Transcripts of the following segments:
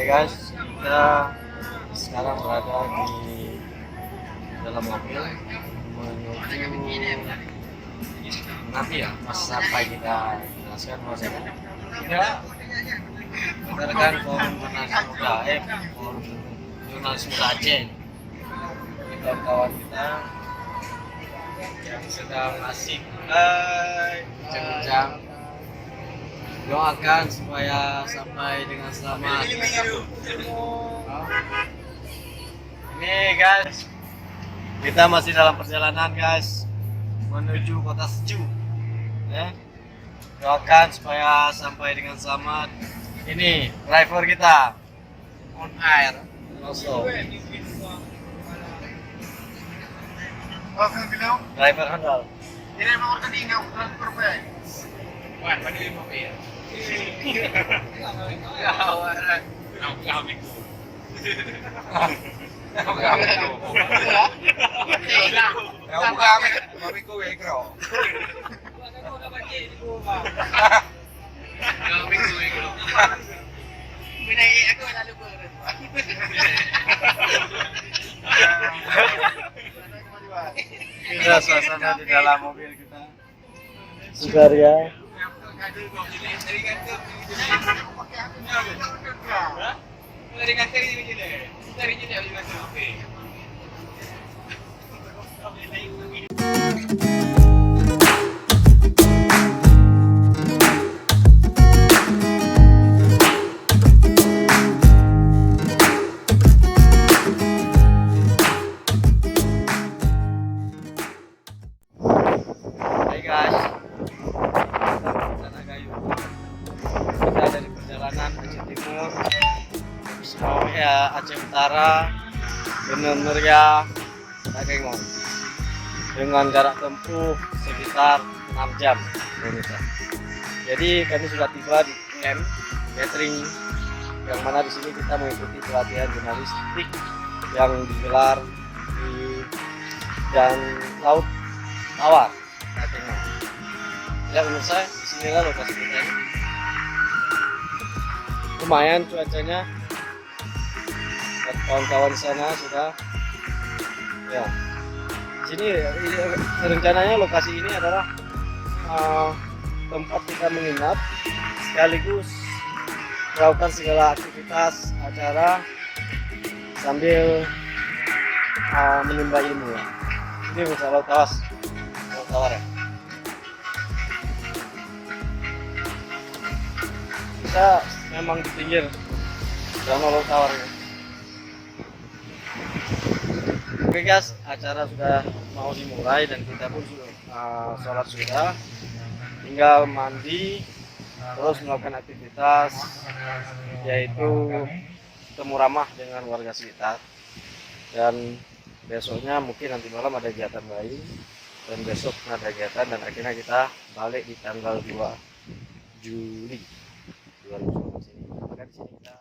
Hai guys, kita sekarang berada di dalam mobil menuju nanti ya pas sampai kita jelaskan bahwasanya kita rekan forum jurnalis muda forum jurnalis muda Aceh, kawan-kawan kita yang sedang asik bincang-bincang. Doakan supaya sampai dengan selamat. Ini guys, kita masih dalam perjalanan guys menuju kota Sejuk. Doakan supaya sampai dengan selamat. Ini driver kita on air. Also. Driver handal. Ini nomor tadi nggak berapa? Wan, pada 5 ya. Kita suasana di dalam mobil kita. Segar ya. Hai guys, kita dari perjalanan Aceh Timur, mau ya Aceh Utara, benar-benar ya Takengong, dengan jarak tempuh sekitar 6 jam Indonesia. Jadi kami sudah tiba di camp catering, yang mana di sini kita mengikuti pelatihan jurnalistik yang digelar di dan Laut Tawar Takengong. Ya menurut saya disinilah lokasi kita ini. Lumayan cuacanya, kawan-kawan sana sudah ya. Sini rencananya lokasi ini adalah tempat kita menginap sekaligus melakukan segala aktivitas acara sambil menimba ilmu ya. Ini misalnya Laut Tawar ya. Kita memang di pinggir danau Laut Tawar ya. Oke guys, acara sudah mau dimulai dan kita pun sudah sholat sudah, tinggal mandi terus melakukan aktivitas yaitu temu ramah dengan warga sekitar, dan besoknya mungkin nanti malam ada kegiatan lain dan besok ada kegiatan, dan akhirnya kita balik di tanggal 2 Juli 2019 ini. Maka di sini kita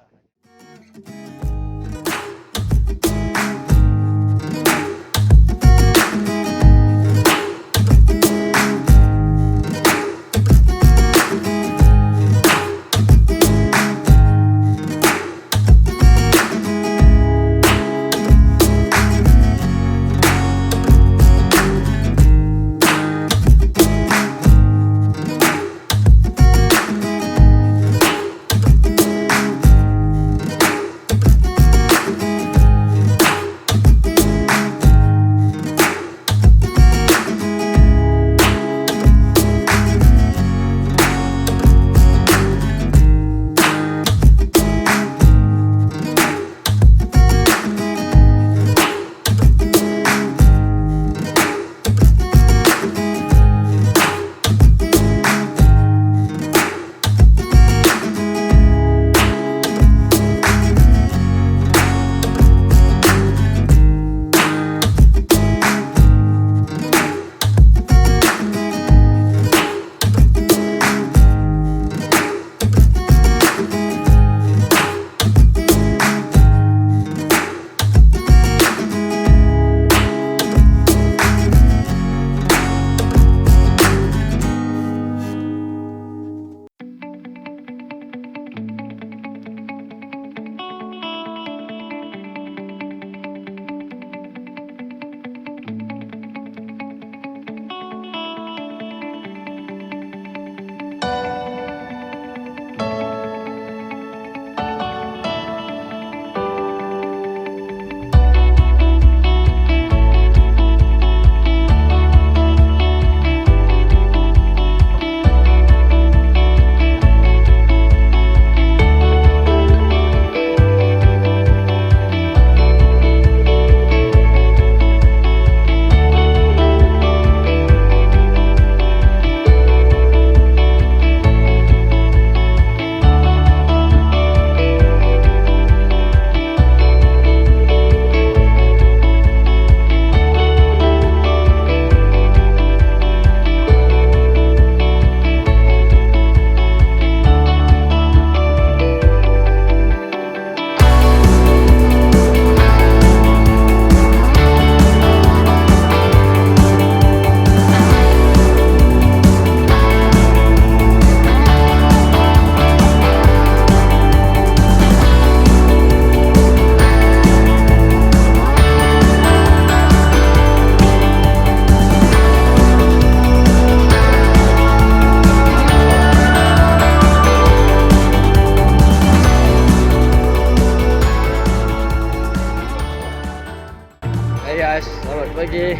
Oke,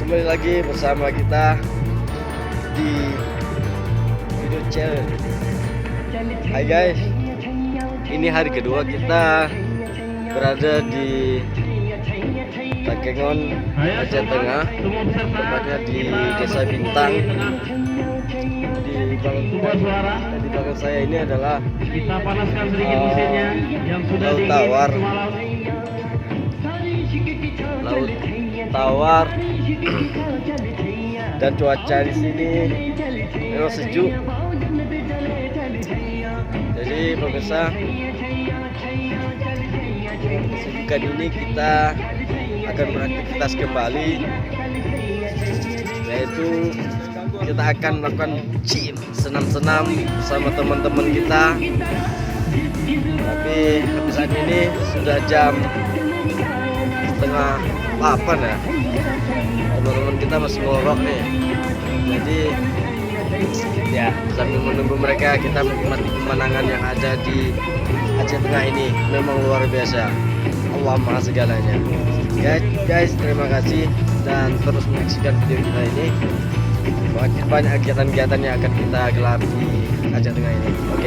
kembali lagi bersama kita di video challenge. Hai guys, ini hari kedua kita berada di Takengon, Aceh Tengah, tepatnya di Desa Bintang. Di belakang saya ini adalah Kita panaskan sedikit mesinnya yang sudah Laut Tawar. Laut Tawar dan cuaca di sini memang sejuk. Jadi pemirsa, kesibukan ini kita akan beraktivitas kembali, yaitu kita akan melakukan gym, senam-senam bersama teman-teman kita. Tapi saat ini sudah jam setengah 8 ya. Teman-teman kita masih ngorok nih. Jadi ya sambil menunggu mereka, kita menikmati pemandangan yang ada di Aceh Tengah ini. Memang luar biasa. Allah Maha segalanya. Guys, terima kasih dan terus menyaksikan video kita ini. Banyak kegiatan-kegiatan yang akan kita gelar di Aceh Tengah ini. Oke.